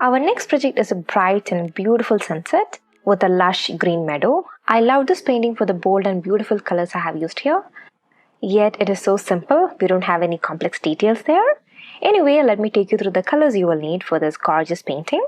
Our next project is a bright and beautiful sunset with a lush green meadow. I love this painting for the bold and beautiful colors I have used here. Yet it is so simple, we don't have any complex details there. Anyway, let me take you through the colors you will need for this gorgeous painting.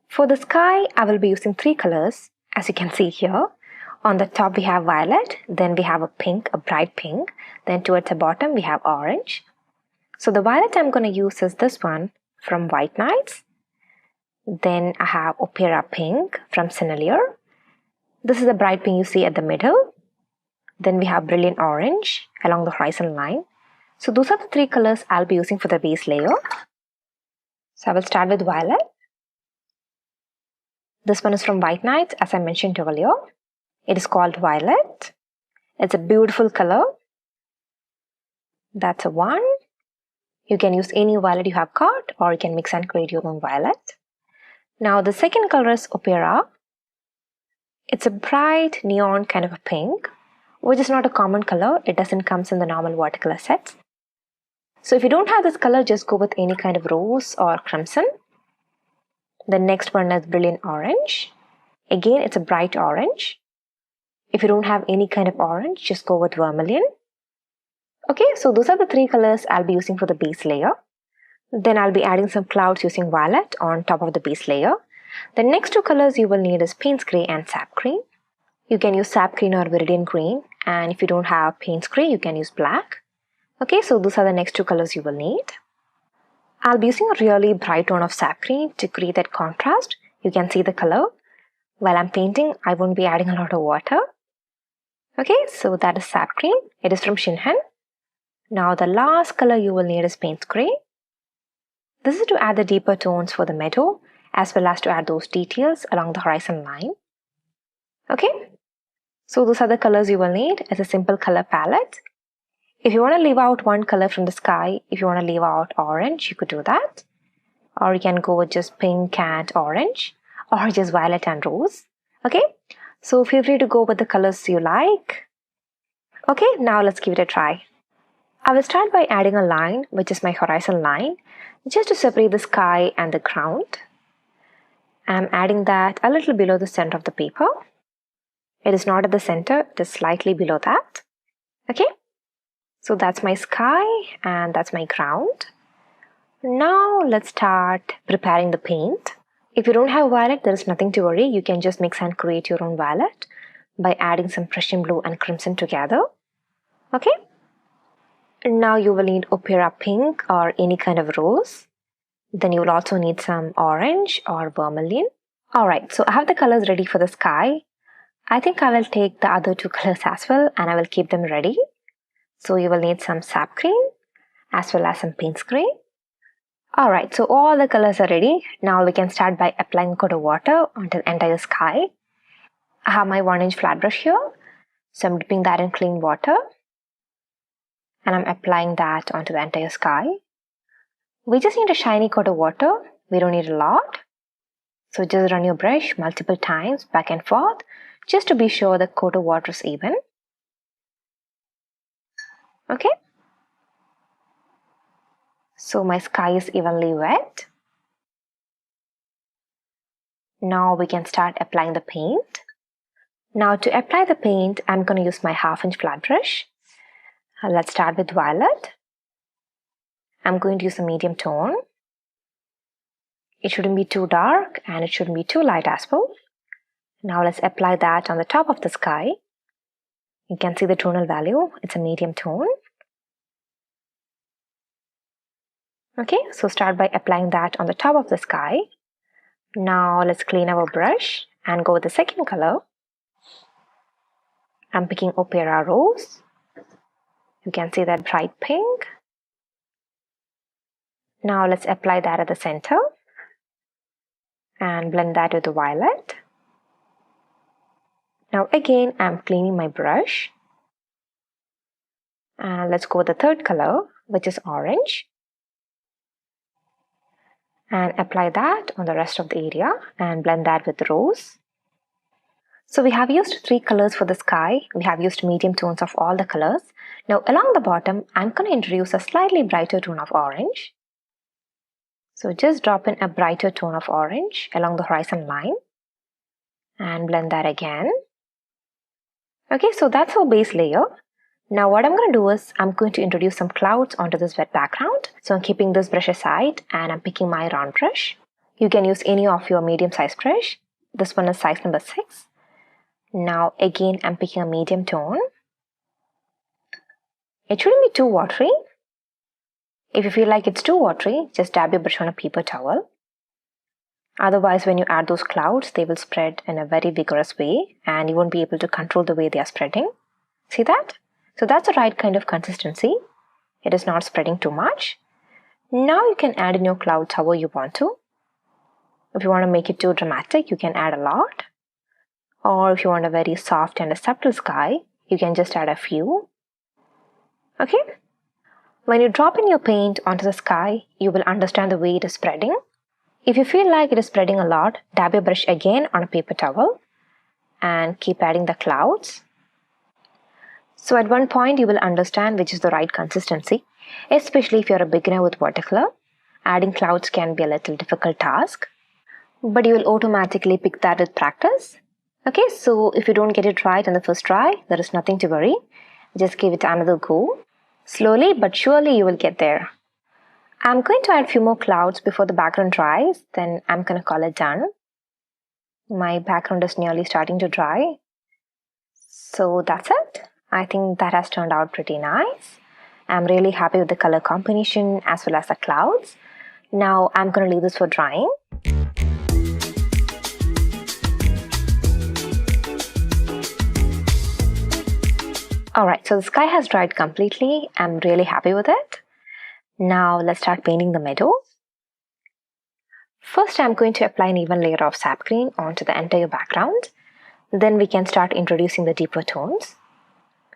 For the sky, I will be using 3 colors, as you can see here. On the top we have violet, then we have a pink, a bright pink, then towards the bottom we have orange. So the violet I'm going to use is this one from White Nights. Then I have Opera Pink from Sennelier. This is the bright pink you see at the middle. Then we have Brilliant Orange along the horizon line. So those are the 3 colors I'll be using for the base layer. So I will start with violet. This one is from White Nights, as I mentioned earlier. It is called Violet. It's a beautiful color. That's a 1. You can use any violet you have got, or you can mix and create your own violet. Now the second color is Opera. It's a bright neon kind of a pink, which is not a common color. It doesn't come in the normal watercolor sets. So if you don't have this color, just go with any kind of rose or crimson. The next one is Brilliant Orange. Again, it's a bright orange. If you don't have any kind of orange, just go with vermilion. Okay, so those are the 3 colors I'll be using for the base layer. Then I'll be adding some clouds using violet on top of the base layer. The next 2 colors you will need is Payne's Grey and Sap Green. You can use Sap Green or Viridian Green, and if you don't have Payne's Grey, you can use black. Okay, so those are the next 2 colors you will need. I'll be using a really bright tone of Sap Green to create that contrast. You can see the color. While I'm painting, I won't be adding a lot of water. Okay, so that is Sap Green. It is from Shinhan. Now the last color you will need is Payne's Grey. This is to add the deeper tones for the meadow, as well as to add those details along the horizon line. Okay, so those are the colors you will need as a simple color palette. If you want to leave out one color from the sky, if you want to leave out orange, you could do that. Or you can go with just pink and orange, or just violet and rose. Okay, so feel free to go with the colors you like. Okay, now let's give it a try. I will start by adding a line, which is my horizon line, just to separate the sky and the ground. I'm adding that a little below the center of the paper. It is not at the center, it is slightly below that. Okay, so that's my sky and that's my ground. Now let's start preparing the paint. If you don't have violet, there is nothing to worry. You can just mix and create your own violet by adding some Prussian blue and crimson together. Okay. Now you will need Opera Pink or any kind of rose. Then you will also need some orange or vermilion. Alright, so I have the colors ready for the sky. I think I will take the other 2 colors as well and I will keep them ready. So you will need some Sap Green as well as some Payne's Grey. Alright, so all the colors are ready. Now we can start by applying a coat of water onto the entire sky. I have my 1-inch flat brush here. So I'm dipping that in clean water. And I'm applying that onto the entire sky. We just need a shiny coat of water. We don't need a lot. So just run your brush multiple times back and forth just to be sure the coat of water is even. Okay. So my sky is evenly wet. Now we can start applying the paint. Now to apply the paint, I'm going to use my 1/2-inch flat brush. Let's start with violet. I'm going to use a medium tone. It shouldn't be too dark and it shouldn't be too light as well. Now let's apply that on the top of the sky. You can see the tonal value. It's a medium tone. Okay, so start by applying that on the top of the sky. Now let's clean our brush and go with the second color. I'm picking Opera Rose. You can see that bright pink. Now let's apply that at the center and blend that with the violet. Now again, I'm cleaning my brush. And let's go with the third color, which is orange. And apply that on the rest of the area and blend that with rose. So we have used 3 colors for the sky. We have used medium tones of all the colors. Now along the bottom, I'm going to introduce a slightly brighter tone of orange. So just drop in a brighter tone of orange along the horizon line and blend that again. Okay, so that's our base layer. Now what I'm going to do is I'm going to introduce some clouds onto this wet background. So I'm keeping this brush aside and I'm picking my round brush. You can use any of your medium size brush. This one is size number 6. Now again I'm picking a medium tone. It shouldn't be too watery. If you feel like it's too watery, just dab your brush on a paper towel. Otherwise, when you add those clouds, they will spread in a very vigorous way and you won't be able to control the way they are spreading. See that? So that's the right kind of consistency. It is not spreading too much. Now you can add in your clouds however you want to. If you want to make it too dramatic, you can add a lot. Or if you want a very soft and a subtle sky, you can just add a few. Okay? When you drop in your paint onto the sky, you will understand the way it is spreading. If you feel like it is spreading a lot, dab your brush again on a paper towel and keep adding the clouds. So at one point you will understand which is the right consistency, especially if you're a beginner with watercolor. Adding clouds can be a little difficult task, but you will automatically pick that with practice. Okay, so if you don't get it right on the first try, there is nothing to worry. Just give it another go. Slowly but surely you will get there. I'm going to add a few more clouds before the background dries, then I'm going to call it done. My background is nearly starting to dry. So that's it. I think that has turned out pretty nice. I'm really happy with the color combination as well as the clouds. Now I'm going to leave this for drying. Alright, so the sky has dried completely. I'm really happy with it. Now let's start painting the meadow. First I'm going to apply an even layer of sap green onto the entire background. Then we can start introducing the deeper tones.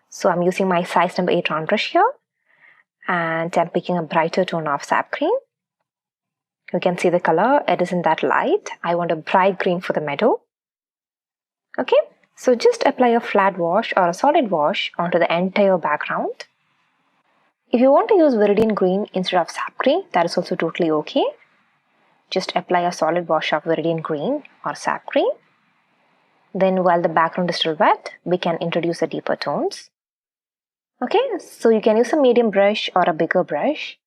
So I'm using my size number 8 round brush here. And I'm picking a brighter tone of sap green. You can see the color, it isn't that light. I want a bright green for the meadow. Okay. So just apply a flat wash or a solid wash onto the entire background. If you want to use viridian green instead of sap green, that is also totally okay. Just apply a solid wash of viridian green or sap green. Then while the background is still wet, we can introduce the deeper tones. Okay, so you can use a medium brush or a bigger brush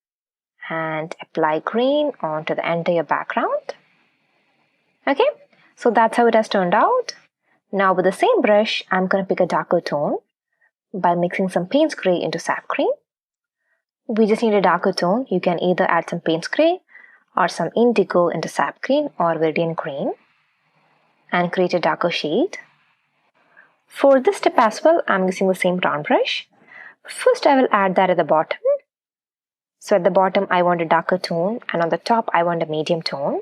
and apply green onto the entire background. Okay, so that's how it has turned out. Now with the same brush, I'm going to pick a darker tone by mixing some Payne's Grey into sap green. We just need a darker tone. You can either add some Payne's Grey or some indigo into sap green or viridian green and create a darker shade. For this step as well, I'm using the same round brush. First I will add that at the bottom. So at the bottom I want a darker tone and on the top I want a medium tone.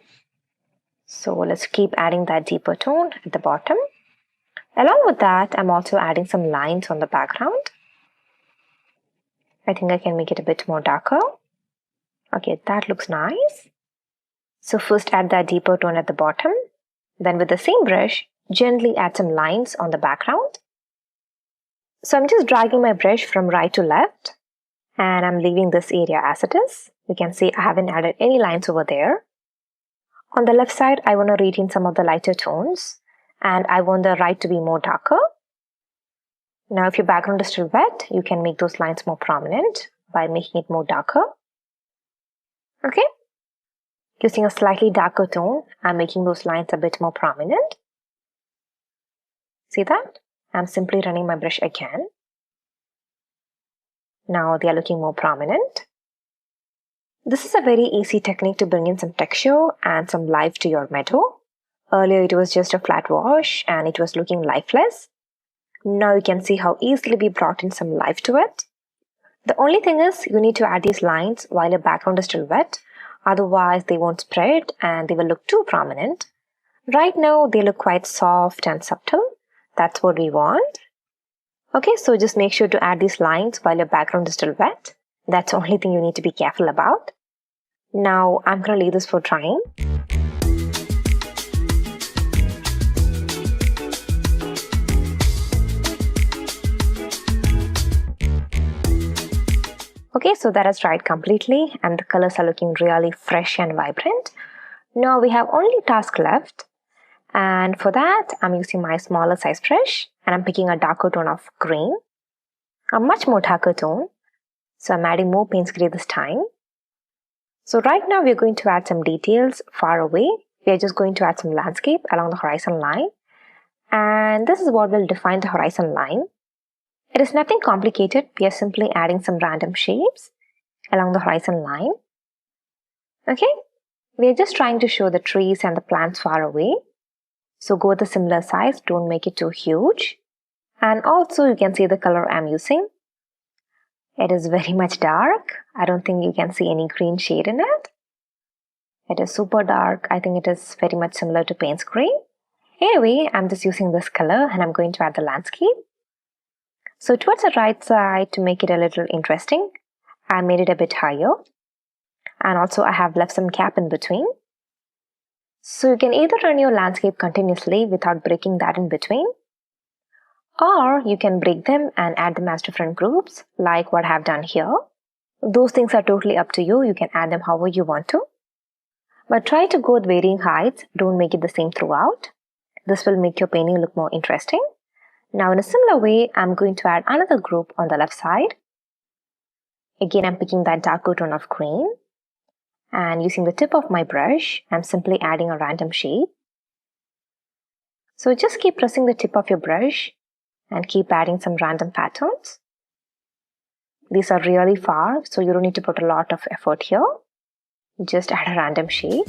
So let's keep adding that deeper tone at the bottom. Along with that, I'm also adding some lines on the background. I think I can make it a bit more darker. Okay, that looks nice. So first add that deeper tone at the bottom. Then with the same brush, gently add some lines on the background. So I'm just dragging my brush from right to left. And I'm leaving this area as it is. You can see I haven't added any lines over there. On the left side, I want to retain some of the lighter tones. And I want the right to be more darker. Now if your background is still wet, you can make those lines more prominent by making it more darker. Okay. Using a slightly darker tone, I'm making those lines a bit more prominent. See that? I'm simply running my brush again. Now they are looking more prominent. This is a very easy technique to bring in some texture and some life to your meadow. Earlier it was just a flat wash and it was looking lifeless. Now you can see how easily we brought in some life to it. The only thing is you need to add these lines while your background is still wet. Otherwise they won't spread and they will look too prominent. Right now they look quite soft and subtle. That's what we want. Okay, so just make sure to add these lines while your background is still wet. That's the only thing you need to be careful about. Now I'm going to leave this for drying. Okay, so that has dried completely and the colors are looking really fresh and vibrant. Now we have only task left, and for that I'm using my smaller size brush and I'm picking a darker tone of green, a much more darker tone. So I'm adding more Payne's Grey this time. So right now we're going to add some details far away. We are just going to add some landscape along the horizon line, and this is what will define the horizon line. It is nothing complicated. We are simply adding some random shapes along the horizon line. Okay, we are just trying to show the trees and the plants far away. So go with a similar size, don't make it too huge. And also you can see the color I'm using. It is very much dark. I don't think you can see any green shade in it. It is super dark. I think it is very much similar to Payne's Grey. Anyway, I'm just using this color and I'm going to add the landscape. So towards the right side, to make it a little interesting, I made it a bit higher. And also I have left some gap in between. So you can either run your landscape continuously without breaking that in between, or you can break them and add them as different groups, like what I have done here. Those things are totally up to you. You can add them however you want to. But try to go with varying heights. Don't make it the same throughout. This will make your painting look more interesting. Now in a similar way, I'm going to add another group on the left side. Again, I'm picking that darker tone of green. And using the tip of my brush, I'm simply adding a random shape. So just keep pressing the tip of your brush and keep adding some random patterns. These are really far, so you don't need to put a lot of effort here. Just add a random shape.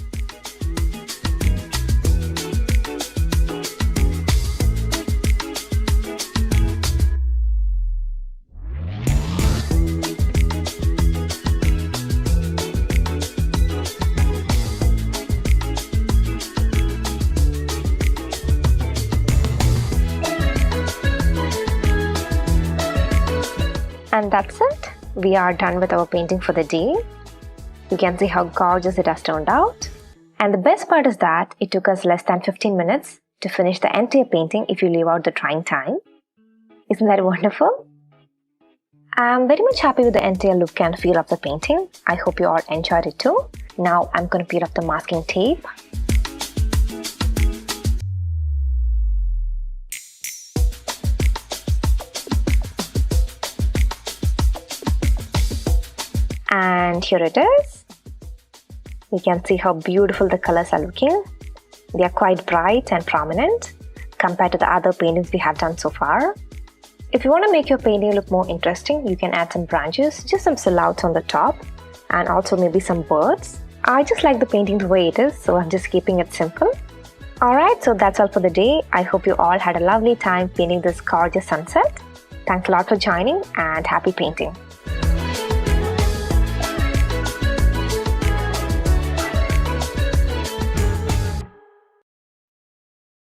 And that's it. We are done with our painting for the day. You can see how gorgeous it has turned out. And the best part is that it took us less than 15 minutes to finish the entire painting if you leave out the drying time. Isn't that wonderful? I'm very much happy with the entire look and feel of the painting. I hope you all enjoyed it too. Now I'm going to peel off the masking tape. And here it is. You can see how beautiful the colors are looking. They are quite bright and prominent compared to the other paintings we have done so far. If you want to make your painting look more interesting, you can add some branches, just some silhouettes on the top, and also maybe some birds. I just like the painting the way it is, so I'm just keeping it simple. Alright, so that's all for the day. I hope you all had a lovely time painting this gorgeous sunset. Thanks a lot for joining and happy painting.